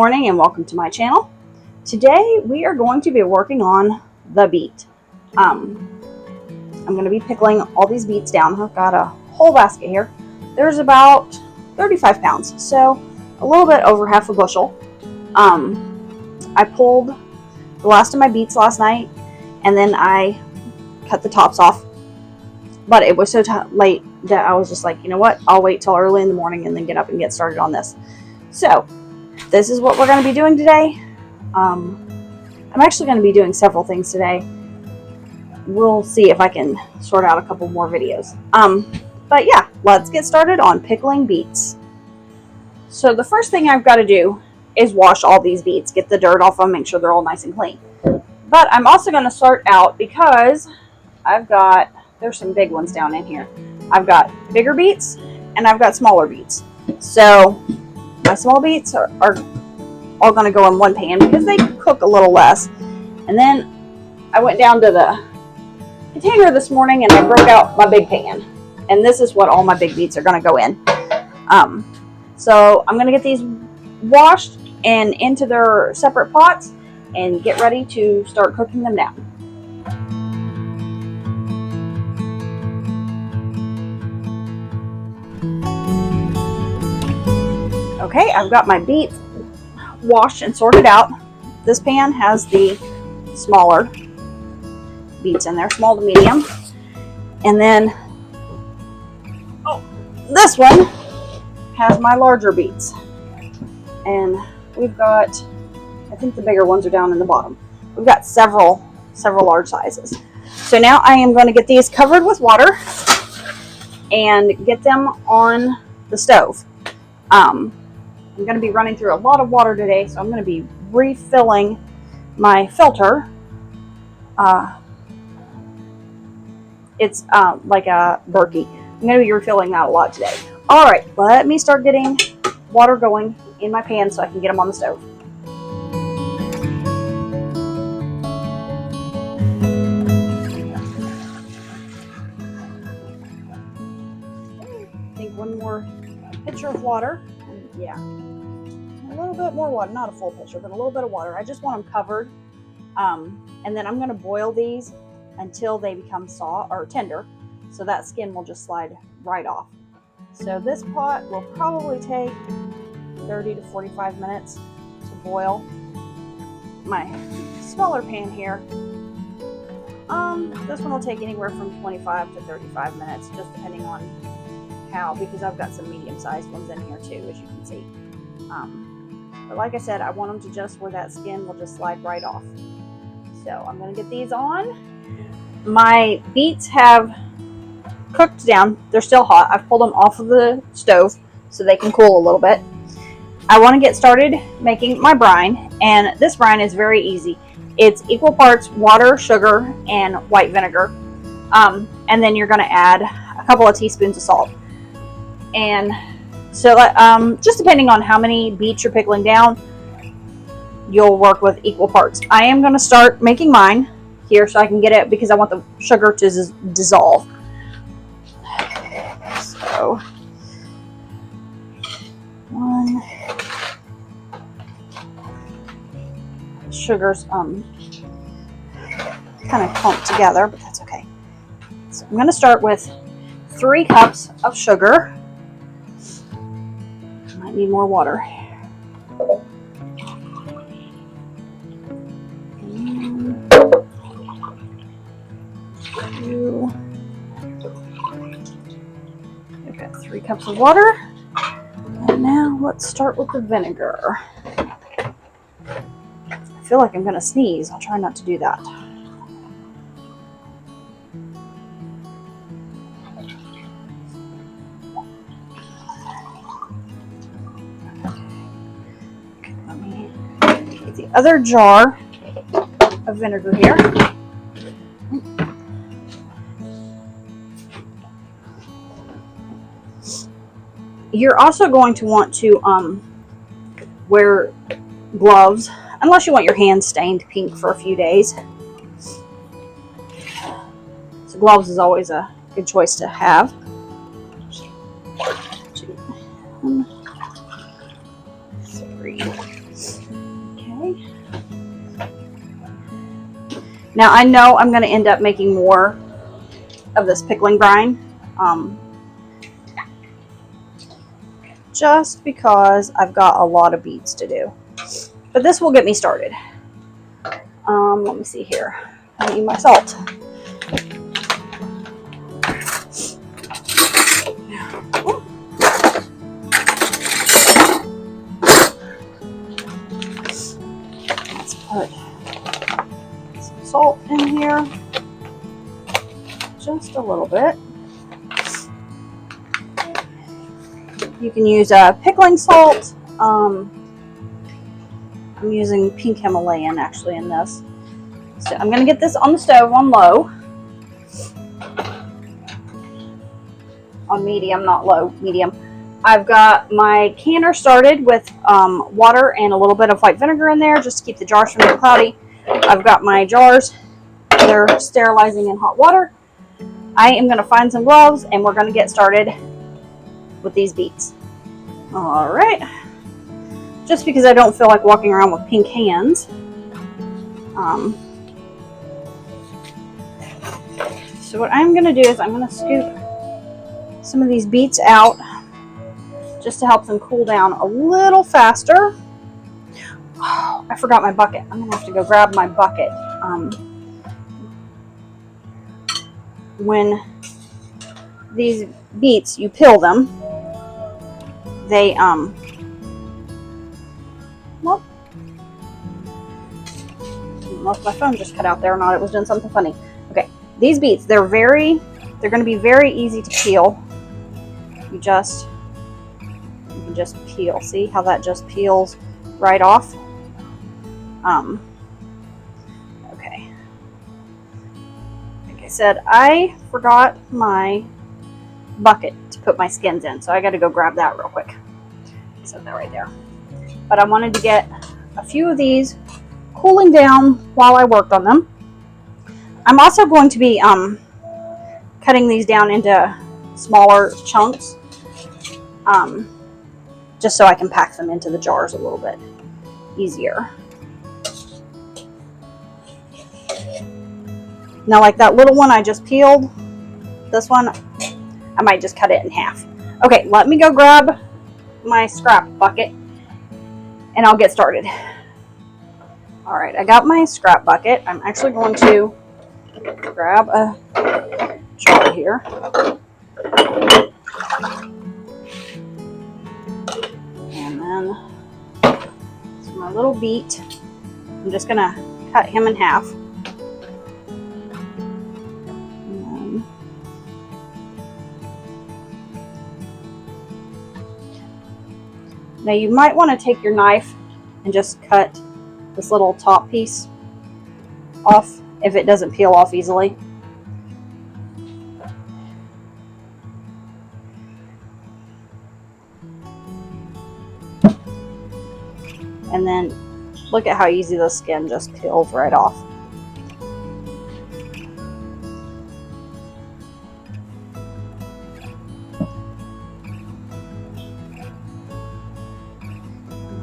morning and welcome to my channel. Today we are going to be working on the beet. I'm going to be pickling all these beets down. I've got a whole basket here. There's about 35 pounds, so a little bit over half a bushel. I pulled the last of my beets last night and then I cut the tops off, but it was so late that I was just like, you know what, I'll wait till early in the morning and then get up and get started on this. So this is what we're going to be doing today. I'm actually going to be doing several things today. We'll see if I can sort out a couple more videos. But yeah, let's get started on pickling beets. So the first thing I've got to do is wash all these beets, get the dirt off them, make sure they're all nice and clean. But I'm also going to start out because there's some big ones down in here. I've got bigger beets and I've got smaller beets. So my small beets are all going to go in one pan because they cook a little less. And then I went down to the container this morning and I broke out my big pan. And this is what all my big beets are going to go in. So I'm going to get these washed and into their separate pots and get ready to start cooking them down. Okay, I've got my beets washed and sorted out. This pan has the smaller beets in there, small to medium. And then this one has my larger beets. And we've got, I think the bigger ones are down in the bottom. We've got several large sizes. So now I am going to get these covered with water and get them on the stove. I'm going to be running through a lot of water today, so I'm going to be refilling my filter. It's like a Berkey. I'm going to be refilling that a lot today. All right, let me start getting water going in my pan so I can get them on the stove. I think one more pitcher of water. Yeah, a little bit more water, not a full pitcher, but a little bit of water. I just want them covered. And then I'm going to boil these until they become soft or tender, so that skin will just slide right off. So this pot will probably take 30 to 45 minutes to boil. My smaller pan here, this one will take anywhere from 25 to 35 minutes, just depending on because I've got some medium-sized ones in here too, as you can see. But like I said, I want them to just where that skin will just slide right off. So I'm going to get these on. My beets have cooked down. They're still hot. I've pulled them off of the stove so they can cool a little bit. I want to get started making my brine, and this brine is very easy. It's equal parts water, sugar, and white vinegar. And then you're going to add a couple of teaspoons of salt. And so just depending on how many beets you're pickling down, you'll work with equal parts. I am going to start making mine here so I can get it because I want the sugar to dissolve. So sugar's kind of clumped together, but that's okay. So I'm going to start with 3 cups of sugar. Might need more water. I've got 3 cups of water. And now let's start with the vinegar. I feel like I'm going to sneeze. I'll try not to do that. The other jar of vinegar here. You're also going to want to wear gloves unless you want your hands stained pink for a few days. So gloves is always a good choice to have. 2, 3. Now I know I'm going to end up making more of this pickling brine, just because I've got a lot of beets to do. But this will get me started. Let me see here. I need my salt. Let's put some salt in here. Just a little bit. You can use pickling salt. I'm using pink Himalayan actually in this. So I'm going to get this on the stove on low. On medium, not low, medium. I've got my canner started with water and a little bit of white vinegar in there just to keep the jars from getting cloudy. I've got my jars. They're sterilizing in hot water. I am going to find some gloves and we're going to get started with these beets. All right. Just because I don't feel like walking around with pink hands. So what I'm going to do is I'm going to scoop some of these beets out just to help them cool down a little faster. Oh, I forgot my bucket. I'm going to have to go grab my bucket. When these beets, you peel them, they, well, I don't know if my phone just cut out there or not. It was doing something funny. Okay, these beets, they're going to be very easy to peel. You can just peel. See how that just peels right off? Okay. Like I said, I forgot my bucket to put my skins in, so I got to go grab that real quick. Set that right there. But I wanted to get a few of these cooling down while I worked on them. I'm also going to be cutting these down into smaller chunks, just so I can pack them into the jars a little bit easier. Now, like that little one I just peeled, this one, I might just cut it in half. Okay, let me go grab my scrap bucket and I'll get started. All right, I got my scrap bucket. I'm actually going to grab a jar here. And then for my little beet, I'm just gonna cut him in half. Now you might want to take your knife and just cut this little top piece off if it doesn't peel off easily. And then look at how easy the skin just peels right off.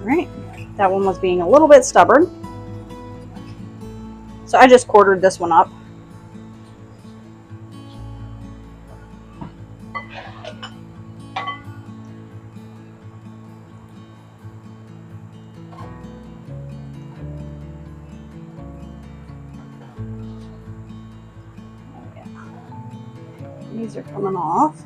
Alright, that one was being a little bit stubborn. So I just quartered this one up. These are coming off.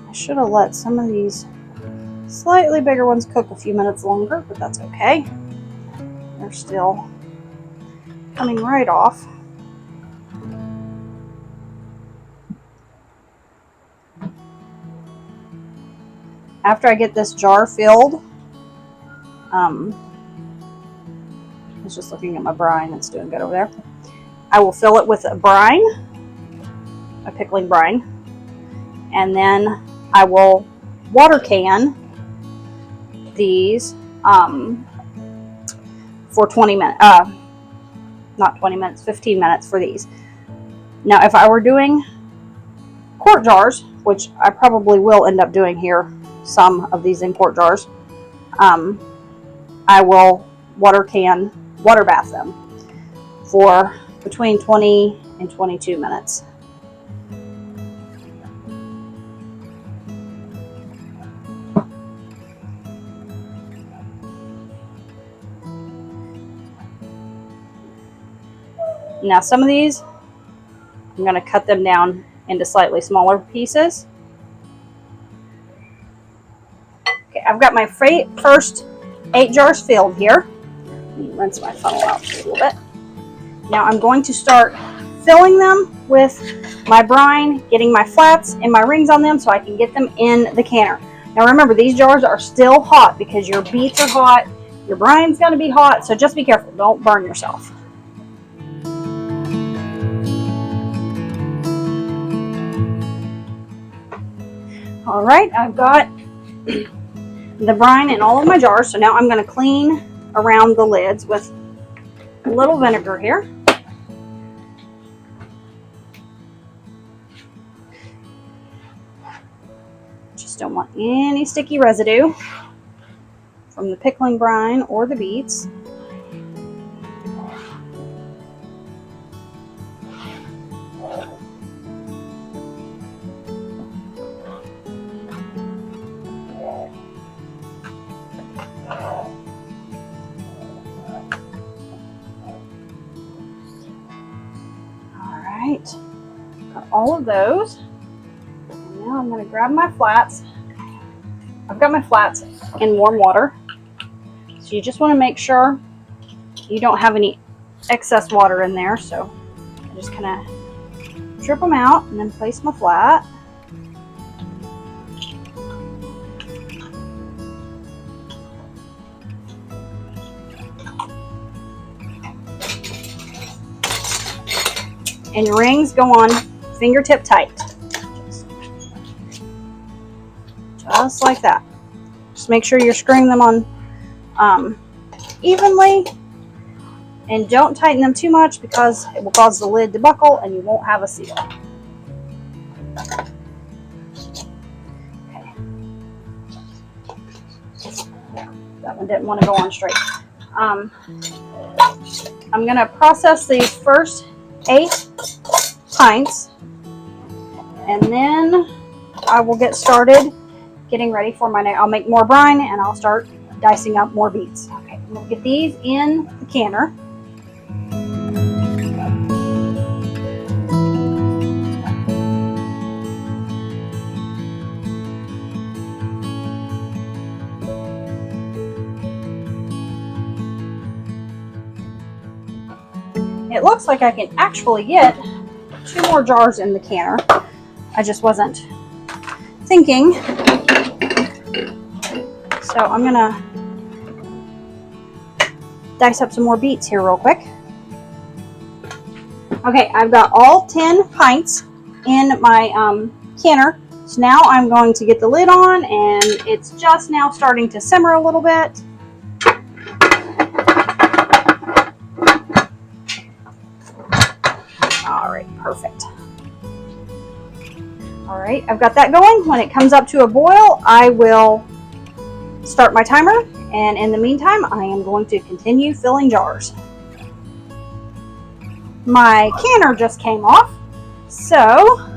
I should have let some of these slightly bigger ones cook a few minutes longer, but that's okay. They're still coming right off. After I get this jar filled, I was just looking at my brine. It's doing good over there. I will fill it with a brine, a pickling brine, and then I will water can these for 20 minutes. Not 20 minutes, 15 minutes for these. Now, if I were doing quart jars, which I probably will end up doing here, some of these in quart jars, I will water bath them for between 20 and 22 minutes. Now some of these, I'm going to cut them down into slightly smaller pieces. Okay, I've got my first 8 jars filled here. Let me rinse my funnel out a little bit. Now I'm going to start filling them with my brine, getting my flats and my rings on them so I can get them in the canner. Now remember, these jars are still hot because your beets are hot, your brine's going to be hot, so just be careful. Don't burn yourself. All right, I've got the brine in all of my jars, so now I'm going to clean around the lids with a little vinegar here. Just don't want any sticky residue from the pickling brine or the beets. Alright, got all of those. And now I'm going to grab my flats. I've got my flats in warm water. So you just want to make sure you don't have any excess water in there. So I just kind of drip them out and then place my flat. And your rings go on fingertip tight. Just like that. Just make sure you're screwing them on evenly, and don't tighten them too much because it will cause the lid to buckle and you won't have a seal. Okay. That one didn't want to go on straight. I'm going to process these first 8 pints, and then I will get started getting ready for my next. I'll make more brine and I'll start dicing up more beets. Okay, we'll get these in the canner. It looks like I can actually get 2 more jars in the canner. I just wasn't thinking. So I'm gonna dice up some more beets here real quick. Okay, I've got all 10 pints in my canner. So now I'm going to get the lid on, and it's just now starting to simmer a little bit. All right, perfect. All right, I've got that going. When it comes up to a boil, I will start my timer, and in the meantime, I am going to continue filling jars. My canner just came off, so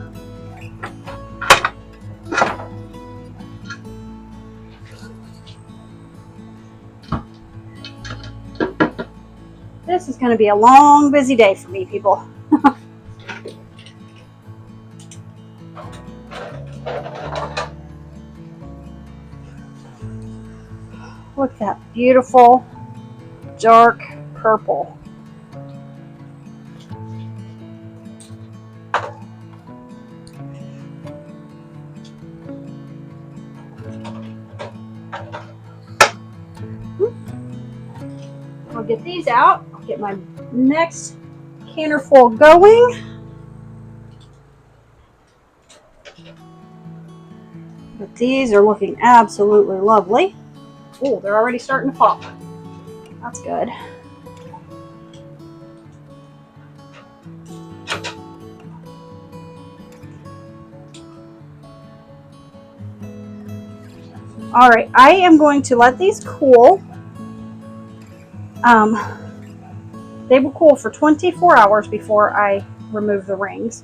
this is going to be a long, busy day for me, people. Look at that beautiful dark purple. I'll get these out. I'll get my next canner full going. But these are looking absolutely lovely. Oh, they're already starting to pop. That's good. All right, I am going to let these cool. They will cool for 24 hours before I remove the rings,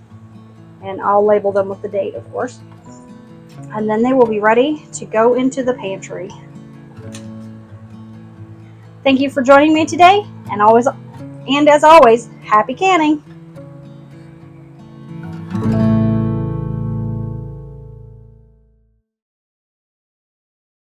and I'll label them with the date, of course. And then they will be ready to go into the pantry. Thank you for joining me today, and as always, happy canning!